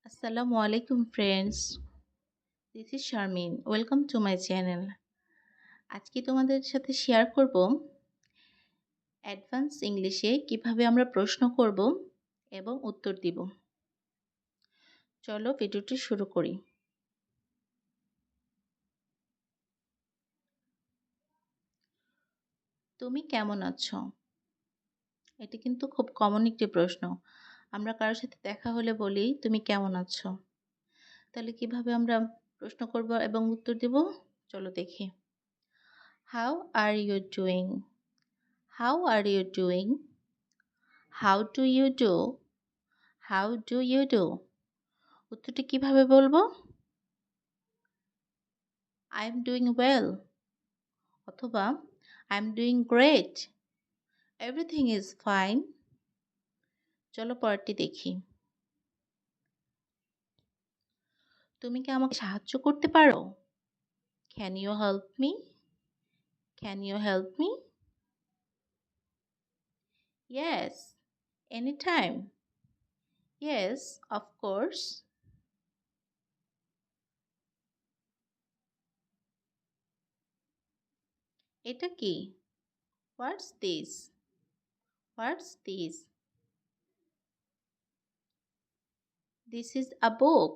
Assalamu alaikum friends. This is Sharmin. Welcome to my channel. আজকে তোমাদের সাথে share করব অ্যাডভান্স ইংলিশে কিভাবে আমরা প্রশ্ন করব এবং উত্তর দিব। চলো ভিডিওটি শুরু করি। তুমি কেমন আছো? এটা কিন্তু খুব কমন একটি প্রশ্ন। আমরা কারোর সাথে দেখা হলে বলি তুমি কেমন আছো? তাহলে কিভাবে আমরা প্রশ্ন করব এবং উত্তর দেব? চলো দেখি। How are you doing? How are you doing? How do you do? How do you do? উত্তরটি কিভাবে বলবো? I am doing well অথবা I am doing great. Everything is fine. চলো পরেরটি দেখি। তুমি কি আমাকে সাহায্য করতে পারো? Can you help me? Can you help me? Yes, anytime. Yes, of course. এটা কি? What's this? What's this? This is a book.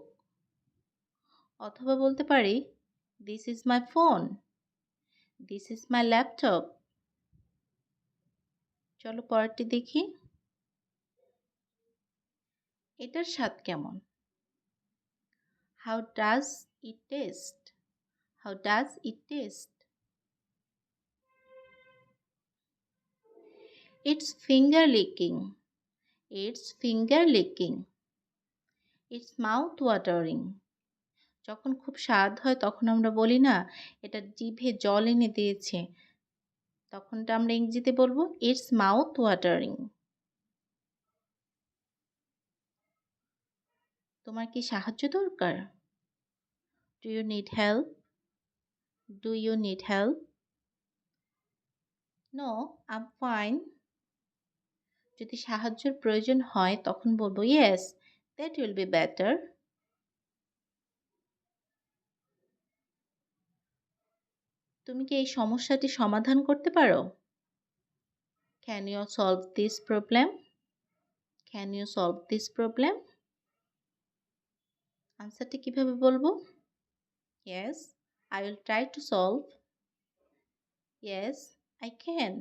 অথবা বলতে পারি This is my phone. This is my laptop. চলো পরেরটি দেখি। এটার স্বাদ কেমন? How does it taste? How does it taste? It's finger licking. It's finger licking. It's mouth watering. যখন খুব স্বাদ হয় তখন আমরা বলি না এটা জিভে জল এনে দিয়েছে, তখনটা আমরা ইংরেজিতে বলবো It's mouth watering. তোমার কি সাহায্য দরকার? Do you need help? Do you need help? No, I'm fine. যদি সাহায্যের প্রয়োজন হয় তখন বলবো Yes, that will be better. তুমি কি এই সমস্যাটি সমাধান করতে পারো? Can you solve this problem? Can you solve this problem? আনসারটি কিভাবে বলবো? Yes, I will try to solve. Yes, I can.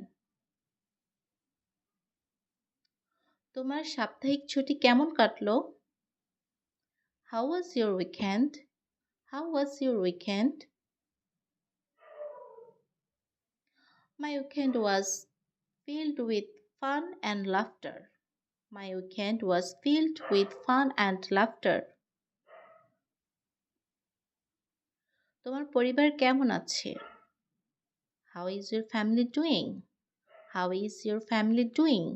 তোমার সাপ্তাহিক ছুটি কেমন কাটলো? How was your weekend? How was your weekend? My weekend was filled with fun and laughter. My weekend was filled with fun and laughter. তোমার পরিবার কেমন আছে? How is your family doing? How is your family doing?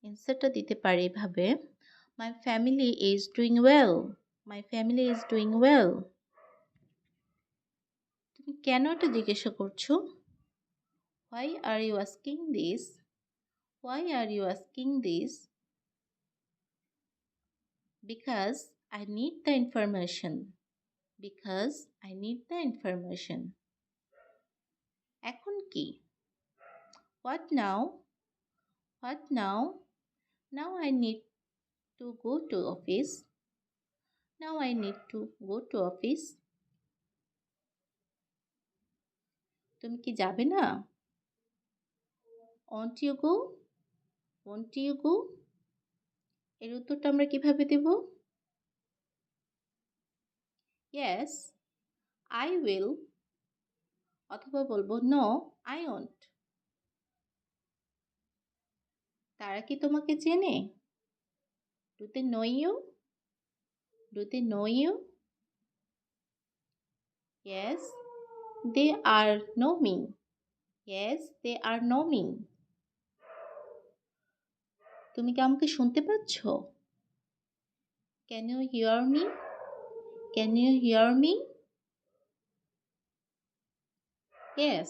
অ্যান্সারটা দিতে পারি এভাবে My family is doing well. My family is doing well. তুমি কেন এটা জিজ্ঞাসা করছো? Why are you asking this? Why are you asking this? Because I need the information. Because I need the information. এখন কি? What now? What now? Now I need to go to office. Now I need to go to office. তুমি কি যাবে না? Won't you go? Won't you go? এর উত্তরটা আমরা কিভাবে দেব? Yes, I will. অথবা বলবো No, I won't. তারা কি তোমাকে চেনে? Do they know you? Do they know you? Yes, they are know me. Yes, they are know me. তুমি কি আমাকে শুনতে পাচ্ছ? Can you hear me? Can you hear me? Yes,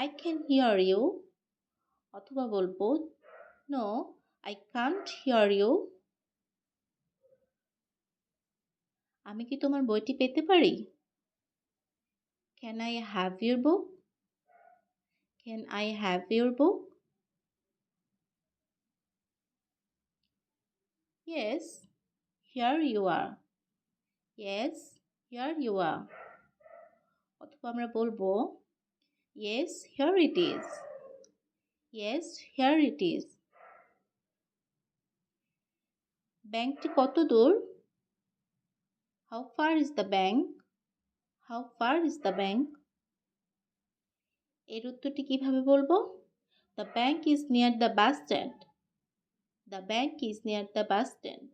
I can hear you. অথবা বলবো No, I can't hear you. আমি কি তোমার বইটি পেতে পারি? Can I have your book? Can I have your book? Yes, here you are. Yes, here you are. অথবা আমরা বলবো Yes, here it is. Yes, here it is. ব্যাংকটি কত দূর? How far is the bank? How far is the bank? এর উত্তরটি কিভাবে বলবো? The bank is near the bus stand. The bank is near the bus stand.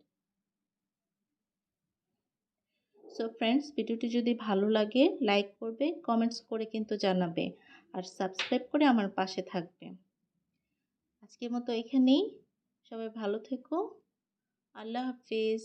So friends, ভিডিওটি যদি ভালো লাগে লাইক করবে, কমেন্টস করে কিন্তু জানাবে, আর সাবস্ক্রাইব করে আমার পাশে থাকবে। আজকের মতো এখানেই। সবাই ভালো থেকো। আল্লাহ হাফিজ।